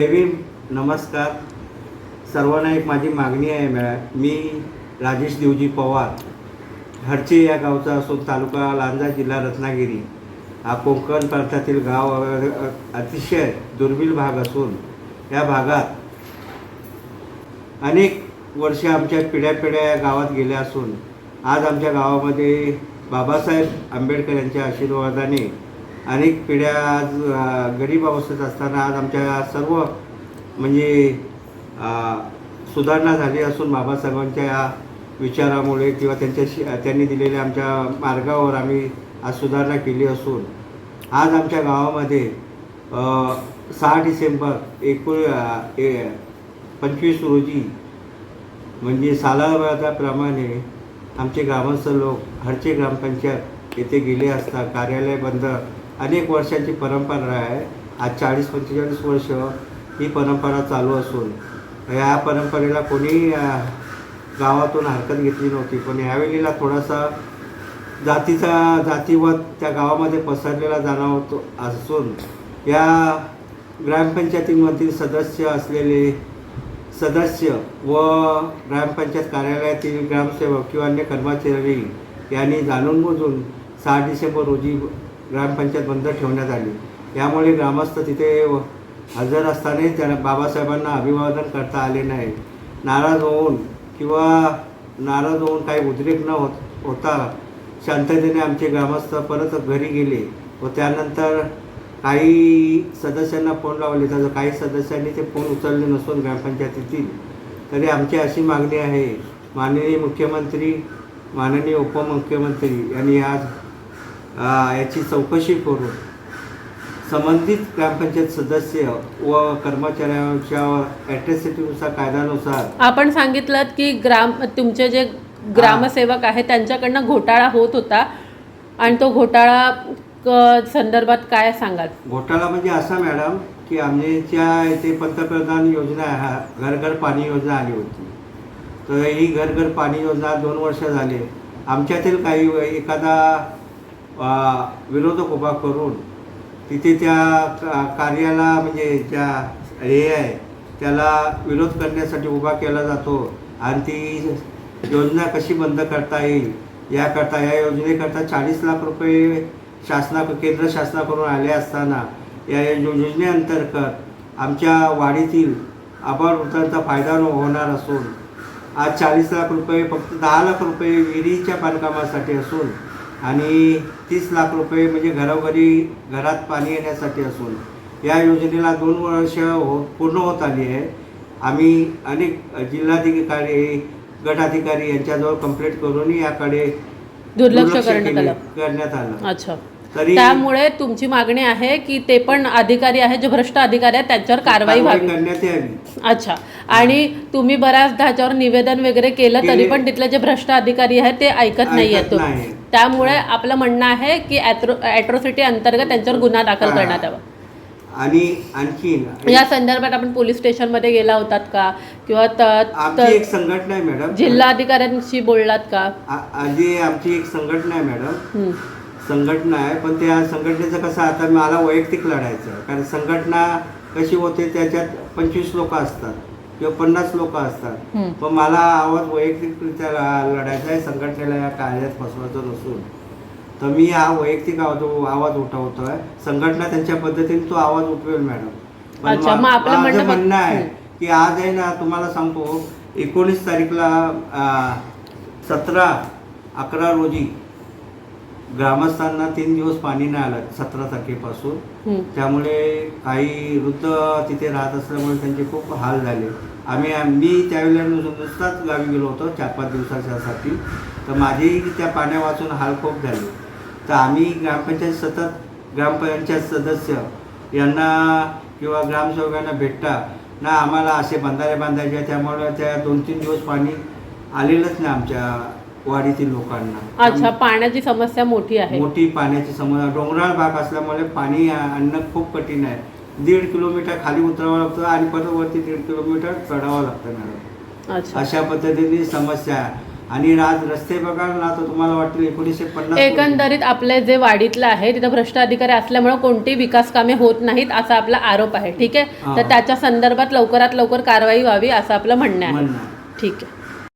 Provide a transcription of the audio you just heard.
देवी नमस्कार. सर्वांना एक माझी मागणी आहे. मी राजेश देवजी पवार हरचे या गावचा असून तालुका लांजा जिल्हा रत्नागिरी हा कोकण प्रांतातील गाव अतिशय दुर्मिळ भाग असून या भागात अनेक वर्षे आमच्या पिढ्यापिढ्या या गावात गेल्या असून आज आमच्या गावामध्ये बाबासाहेब आंबेडकर यांच्या आशीर्वादाने अनेक पिढ्या आज गरीब अवस्थेत असताना आज आमच्या सर्व म्हणजे सुधारणा झाली असून बाबासाहेबांच्या या विचारामुळे किंवा त्यांनी दिलेल्या आमच्या मार्गावर आम्ही आज सुधारणा केली असून आज आमच्या गावामध्ये 6 डिसेंबर 25 रोजी म्हणजे सालाबादाप्रमाणे आमचे ग्रामस्थ लोक हरचे ग्रामपंचायत येथे गेले असता कार्यालय बंद अनेक वर्षांची परंपरा आहे. आज 40-45 वर्ष ही परंपरा चालू असून या परंपरेला कोणी गावातून हरकत घेतली नव्हती. पण यावेळेला थोडासा जातीवाद त्या गावामध्ये पसरलेला जाणवतो असून या ग्रामपंचायतीमधील सदस्य व ग्रामपंचायत कार्यालयातील ग्रामसेवक किंवा अन्य कर्मचारी यांनी जाणून बुजून 6 डिसेंबर रोजी ग्रामपंचायत बंद ठेवण्यात आली. यामुळे ग्रामस्थ तिथे हजर असतानाही त्यांना बाबासाहेबांना अभिवादन करता आले नाही. नाराज होऊन काही उद्रेक न होता शांततेने आमचे ग्रामस्थ परत घरी गेले व त्यानंतर काही सदस्यांना फोन लावले तर काही सदस्यांनी ते फोन उचलले नसून ग्रामपंचायतीतील. तरी आमची अशी मागणी आहे, माननीय मुख्यमंत्री माननीय उपमुख्यमंत्री यांनी आज याची चौकशी करून संबंधित ग्रामपंचायत सदस्य व कर्मचाऱ्यांच्या ॲट्रॉसिटीनुसार कायद्यानुसार आपण सांगितलं की तुमचे जे ग्रामसेवक आहेत त्यांच्याकडनं घोटाळा होत होता आणि तो घोटाळा संदर्भात काय सांगाल? घोटाळा म्हणजे असा मॅडम की आमच्या इथे पंतप्रधान योजना घर घर पाणी योजना आली होती. तर ही घर घर पाणी योजना 2 वर्ष झाले. आमच्यातील काही एखादा विरोधक उभा करून तिथे त्या कार्याला म्हणजे ज्या हे आहे त्याला विरोध करण्यासाठी उभा केला जातो आणि ती योजना कशी बंद करता येईल या योजनेकरता 40 लाख रुपये केंद्र शासनाकडून आले असताना या योजनेअंतर्गत आमच्या वाडीतील अभाववृद्धांचा फायदा होणार असून आज 40 लाख रुपये फक्त 10 लाख रुपये विहिरीच्या बांधकामासाठी असून आणि 30 लाख रुपये म्हणजे घरात पाणी येण्यासाठी असून या योजनेला 2 वर्ष पूर्ण होत आली आहे. आम्ही अनेक जिल्हाधिकारी गटाधिकारी यांच्याजवळ कंप्लेंट करून याकडे दुर्लक्ष करण्यात आलं. अच्छा, त्यामुळे तुमची मागणी आहे की ते पण अधिकारी आहेत जे भ्रष्ट अधिकारी आहेत त्यांच्यावर कारवाई करण्यात यावी. अच्छा, आणि तुम्ही बऱ्याचदा ह्याच्यावर निवेदन वगैरे केलं तरी पण तिथले जे भ्रष्ट अधिकारी आहेत ते ऐकत नाहीयेत. त्यामुळे आपलं म्हणणं आहे की ॲट्रॉसिटी अंतर्गत त्यांच्यावर गुन्हा दाखल करण्यात यावा. आणि आणखी या संदर्भात आपण पोलीस स्टेशनमध्ये गेला होतात का किंवा आमची एक संघटना आहे मॅडम, जिल्हाधिकाऱ्यांशी बोललात का? आमची एक संघटना आहे मॅडम, संघटना आहे. पण त्या संघटनेचं कसं आता मला वैयक्तिक लढायचं कारण संघटना कशी होते त्याच्यात 25 लोक असतात किंवा 50 लोक असतात. पण मला आवाज वैयक्तिकरित्या लढायचा आहे. संघटनेला या कार्यात फसवायचं नसून तर मी हा वैयक्तिक आवाज उठवतोय. संघटना त्यांच्या पद्धतीने तो आवाज उठवेल मॅडम. पण माझं म्हणणं आहे की आज आहे ना तुम्हाला सांगतो 19 तारीखला 17/11 रोजी ग्रामस्थांना 3 दिवस पाणी नाही आलं 17 तारखेपासून. त्यामुळे काही वृद्ध तिथे राहत असल्यामुळे त्यांचे खूप हाल झाले. मी त्यावेळेला नुसताच गावी गेलो होतो 4-5 दिवसाच्यासाठी. तर माझेही त्या पाण्या वाचून हाल खूप झाले. तर आम्ही ग्रामपंचायत सदस्य यांना किंवा ग्रामसेवकांना भेटता ना आम्हाला असे बंधारे बांधायचे. त्यामुळे त्या 2-3 दिवस पाणी आलेलंच नाही आमच्या वाडीतील लोकांना. अच्छा, पाण्याची समस्या मोठी पाण्याची समस्या. डोंगराळ भाग असल्यामुळे पाणी आणणं खूप कठीण आहे. 1.5 किलोमीटर खाली उतरावं लागतं आणि परत वरती 1.5 किलोमीटर चढावं लागतं मॅडम. अशा पद्धतीने समस्या आहे. आणि आज रस्ते बघाल ना तर तुम्हाला वाटेल 1950 एकंदरीत आपले जे वाडीतलं आहे तिथं भ्रष्ट अधिकारी असल्यामुळे कोणती विकास कामे होत नाहीत असा आपला आरोप आहे. ठीक आहे, तर त्याच्या संदर्भात लवकरात लवकर कारवाई व्हावी असं आपलं म्हणणं आहे. ठीक आहे.